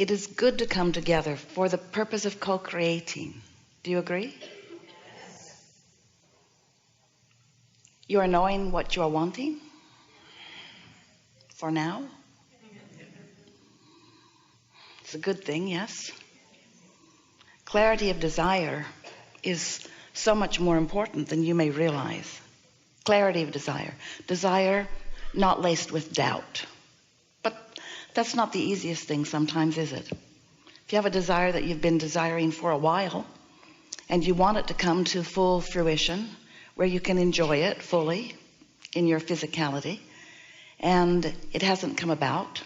It is good to come together for the purpose of co-creating. Do you agree? You are knowing what you are wanting for now. It's a good thing, yes. Clarity of desire is so much more important than you may realize. Clarity of desire. Desire not laced with doubt. But that's not the easiest thing sometimes, is it? If you have a desire that you've been desiring for a while and you want it to come to full fruition where you can enjoy it fully in your physicality, and it hasn't come about,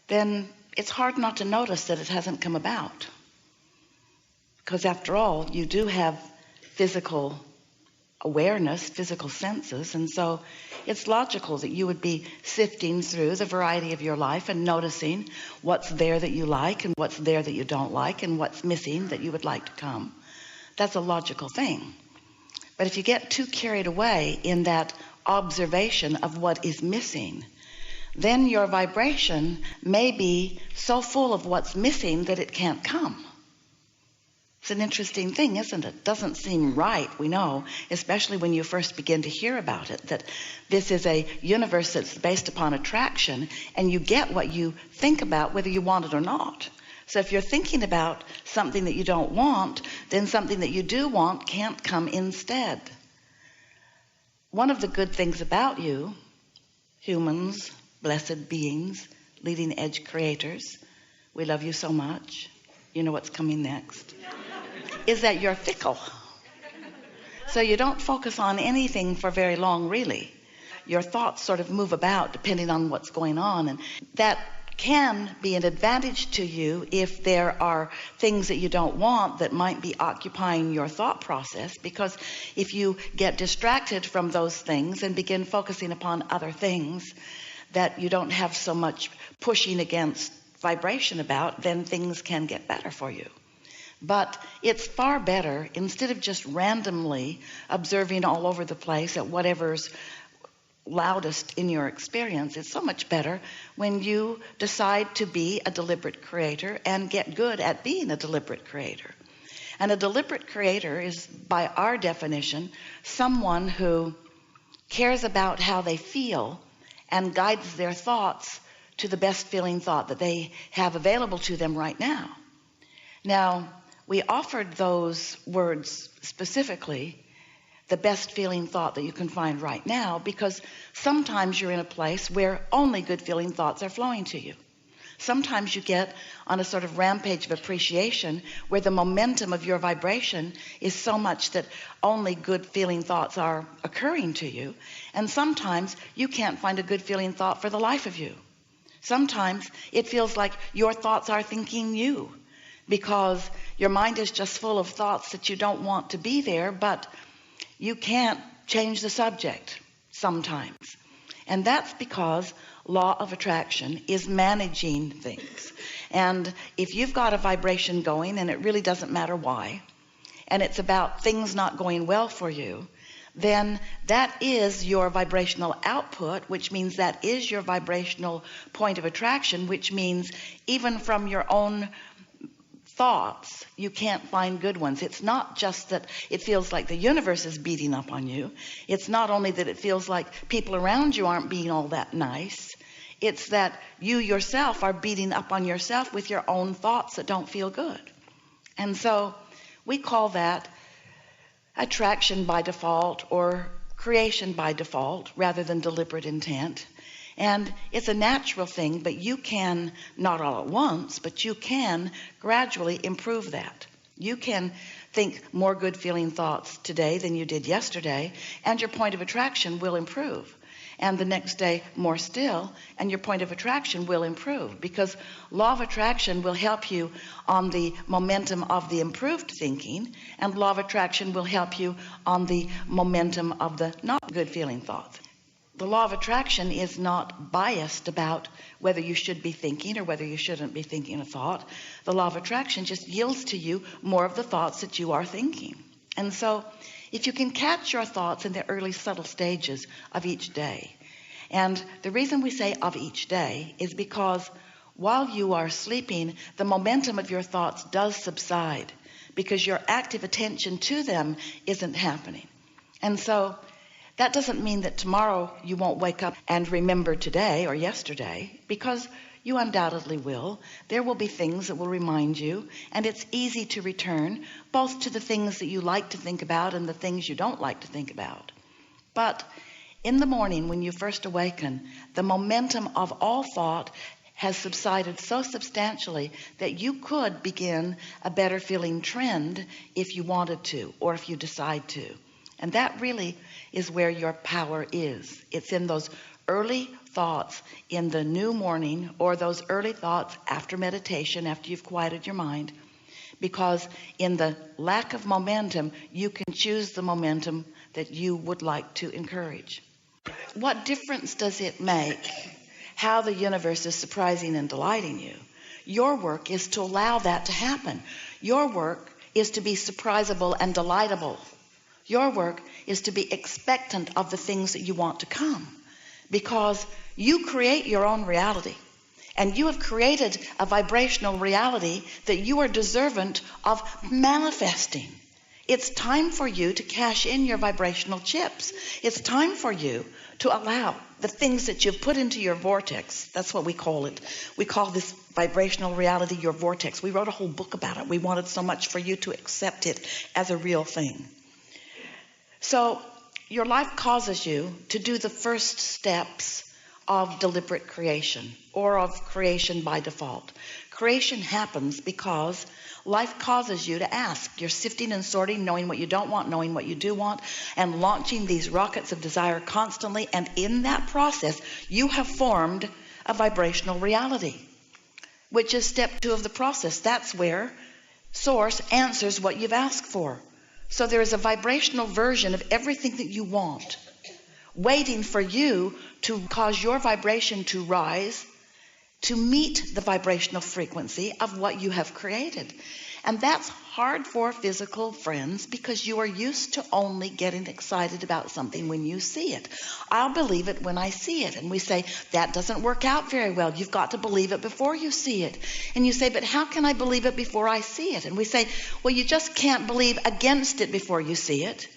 then it's hard not to notice that it hasn't come about. Because after all, you do have physical awareness, physical senses, and so it's logical that you would be sifting through the variety of your life and noticing what's there that you like and what's there that you don't like and what's missing that you would like to come. That's a logical thing. But if you get too carried away in that observation of what is missing, then your vibration may be so full of what's missing that it can't come. It's an interesting thing, isn't it? Doesn't seem right, we know, especially when you first begin to hear about it, that this is a universe that's based upon attraction, and you get what you think about whether you want it or not. So if you're thinking about something that you don't want, then something that you do want can't come instead. One of the good things about you, humans, blessed beings, leading edge creators, we love you so much, you know what's coming next, is that you're fickle. So you don't focus on anything for very long, really. Your thoughts sort of move about depending on what's going on, and that can be an advantage to you if there are things that you don't want that might be occupying your thought process, because if you get distracted from those things and begin focusing upon other things that you don't have so much pushing against vibration about, then things can get better for you. But it's far better, instead of just randomly observing all over the place at whatever's loudest in your experience, it's so much better when you decide to be a deliberate creator and get good at being a deliberate creator. And a deliberate creator is, by our definition, someone who cares about how they feel and guides their thoughts to the best feeling thought that they have available to them right now. Now, we offered those words specifically, the best feeling thought that you can find right now, because sometimes you're in a place where only good feeling thoughts are flowing to you. Sometimes you get on a sort of rampage of appreciation where the momentum of your vibration is so much that only good feeling thoughts are occurring to you. And sometimes you can't find a good feeling thought for the life of you. Sometimes it feels like your thoughts are thinking you, because your mind is just full of thoughts that you don't want to be there, but you can't change the subject sometimes. And that's because law of attraction is managing things. And if you've got a vibration going, and it really doesn't matter why, and it's about things not going well for you, then that is your vibrational output, which means that is your vibrational point of attraction, which means even from your own thoughts, you can't find good ones. It's not just that it feels like the universe is beating up on you. It's not only that it feels like people around you aren't being all that nice. It's that you yourself are beating up on yourself with your own thoughts that don't feel good. And so we call that attraction by default, or creation by default, rather than deliberate intent. And it's a natural thing, but you can, not all at once, but you can gradually improve that. You can think more good feeling thoughts today than you did yesterday, and your point of attraction will improve. And the next day more still, and your point of attraction will improve, because law of attraction will help you on the momentum of the improved thinking, and law of attraction will help you on the momentum of the not good feeling thoughts. The law of attraction is not biased about whether you should be thinking or whether you shouldn't be thinking a thought. The law of attraction just yields to you more of the thoughts that you are thinking. And so if you can catch your thoughts in the early subtle stages of each day, and the reason we say of each day is because while you are sleeping, the momentum of your thoughts does subside because your active attention to them isn't happening. And so that doesn't mean that tomorrow you won't wake up and remember today or yesterday, because you undoubtedly will. There will be things that will remind you, and it's easy to return both to the things that you like to think about and the things you don't like to think about. But in the morning when you first awaken, the momentum of all thought has subsided so substantially that you could begin a better feeling trend if you wanted to, or if you decide to. And that really is where your power is. It's in those early thoughts in the new morning, or those early thoughts after meditation, after you've quieted your mind. Because in the lack of momentum, you can choose the momentum that you would like to encourage. What difference does it make how the universe is surprising and delighting you? Your work is to allow that to happen. Your work is to be surprisable and delightable. Your work is to be expectant of the things that you want to come, because you create your own reality, and you have created a vibrational reality that you are deserving of manifesting. It's time for you to cash in your vibrational chips. It's time for you to allow the things that you've put into your vortex. That's what we call it. We call this vibrational reality your vortex. We wrote a whole book about it. We wanted so much for you to accept it as a real thing. So your life causes you to do the first steps of deliberate creation, or of creation by default. Creation happens because life causes you to ask. You're sifting and sorting, knowing what you don't want, knowing what you do want, and launching these rockets of desire constantly. And in that process, you have formed a vibrational reality, which is step 2 of the process. That's where Source answers what you've asked for. So there is a vibrational version of everything that you want, waiting for you to cause your vibration to rise to meet the vibrational frequency of what you have created. And that's hard for physical friends, because you are used to only getting excited about something when you see it. I'll believe it when I see it. And we say, that doesn't work out very well. You've got to believe it before you see it. And you say, but how can I believe it before I see it? And we say, well, you just can't believe against it before you see it.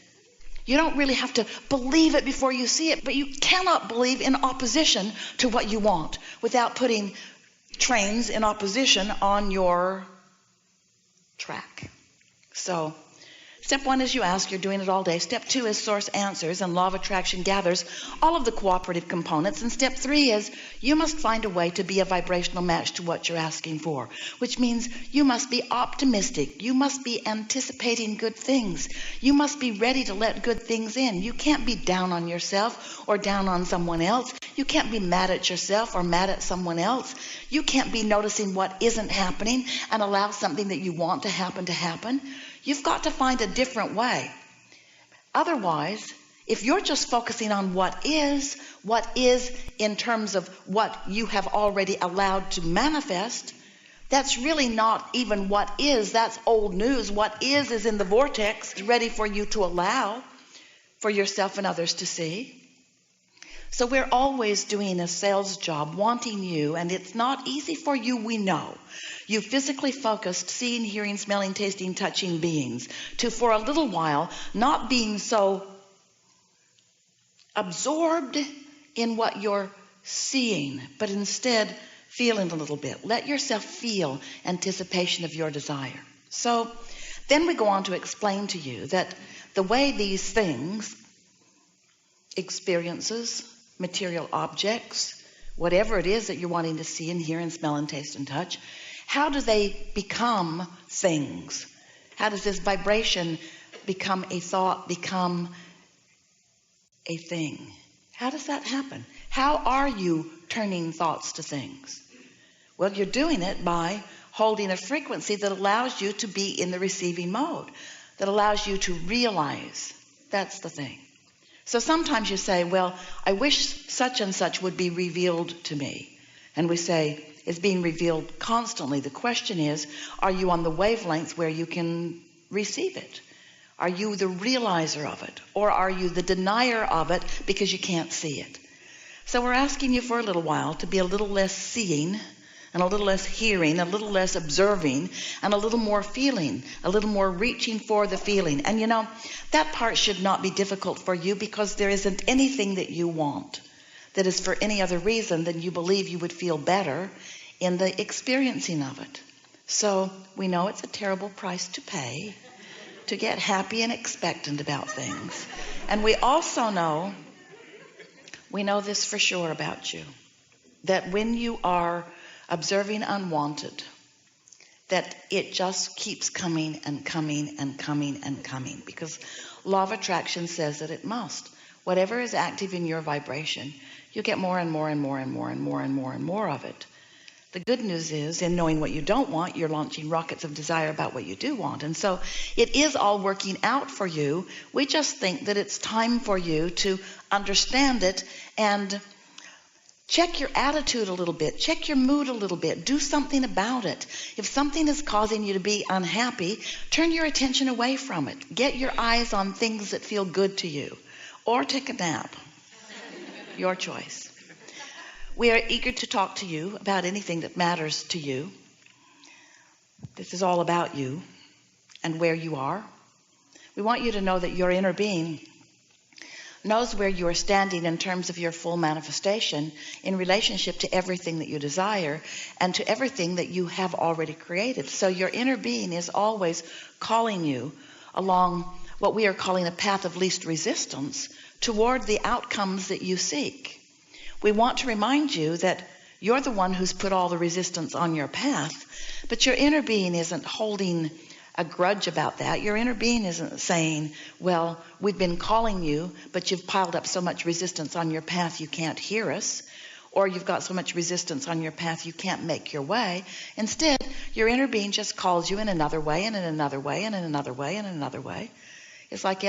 You don't really have to believe it before you see it, but you cannot believe in opposition to what you want without putting trains in opposition on your track. So step 1 is you ask, you're doing it all day. Step 2 is Source answers, and law of attraction gathers all of the cooperative components. And step 3 is you must find a way to be a vibrational match to what you're asking for, which means you must be optimistic. You must be anticipating good things. You must be ready to let good things in. You can't be down on yourself or down on someone else. You can't be mad at yourself or mad at someone else. You can't be noticing what isn't happening and allow something that you want to happen to happen. You've got to find a different way. Otherwise, if you're just focusing on what is in terms of what you have already allowed to manifest, that's really not even what is. That's old news. What is in the vortex, ready for you to allow for yourself and others to see. So we're always doing a sales job, wanting you, and it's not easy for you, we know. You physically focused, seeing, hearing, smelling, tasting, touching beings, to for a little while not being so absorbed in what you're seeing, but instead feeling a little bit. Let yourself feel anticipation of your desire. So then we go on to explain to you that the way these things, experiences, material objects, whatever it is that you're wanting to see and hear and smell and taste and touch, how do they become things? How does this vibration become a thought, become a thing? How does that happen? How are you turning thoughts to things? Well, you're doing it by holding a frequency that allows you to be in the receiving mode, that allows you to realize. That's the thing. So sometimes you say, well, I wish such and such would be revealed to me. And we say, it's being revealed constantly. The question is, are you on the wavelength where you can receive it? Are you the realizer of it? Or are you the denier of it because you can't see it? So we're asking you for a little while to be a little less seeing, and a little less hearing, a little less observing, and a little more feeling, a little more reaching for the feeling. And you know, that part should not be difficult for you, because there isn't anything that you want that is for any other reason than you believe you would feel better in the experiencing of it. So we know it's a terrible price to pay to get happy and expectant about things. And we also know, we know this for sure about you, that when you are observing unwanted, that it just keeps coming and coming and coming and coming, because law of attraction says that it must. Whatever is active in your vibration, you get more and more and more and more and more and more and more of it. The good news is, in knowing what you don't want, you're launching rockets of desire about what you do want. And so it is all working out for you. We just think that it's time for you to understand it and check your attitude a little bit, check your mood a little bit, do something about it. If something is causing you to be unhappy, turn your attention away from it. Get your eyes on things that feel good to you, or take a nap. Your choice. We are eager to talk to you about anything that matters to you. This is all about you and where you are. We want you to know that your inner being knows where you are standing in terms of your full manifestation in relationship to everything that you desire and to everything that you have already created. So your inner being is always calling you along what we are calling a path of least resistance toward the outcomes that you seek. We want to remind you that you're the one who's put all the resistance on your path, but your inner being isn't holding a grudge about that. Your inner being isn't saying, well, we've been calling you, but you've piled up so much resistance on your path you can't hear us, or you've got so much resistance on your path you can't make your way. Instead, your inner being just calls you in another way and in another way and in another way and in another way. It's like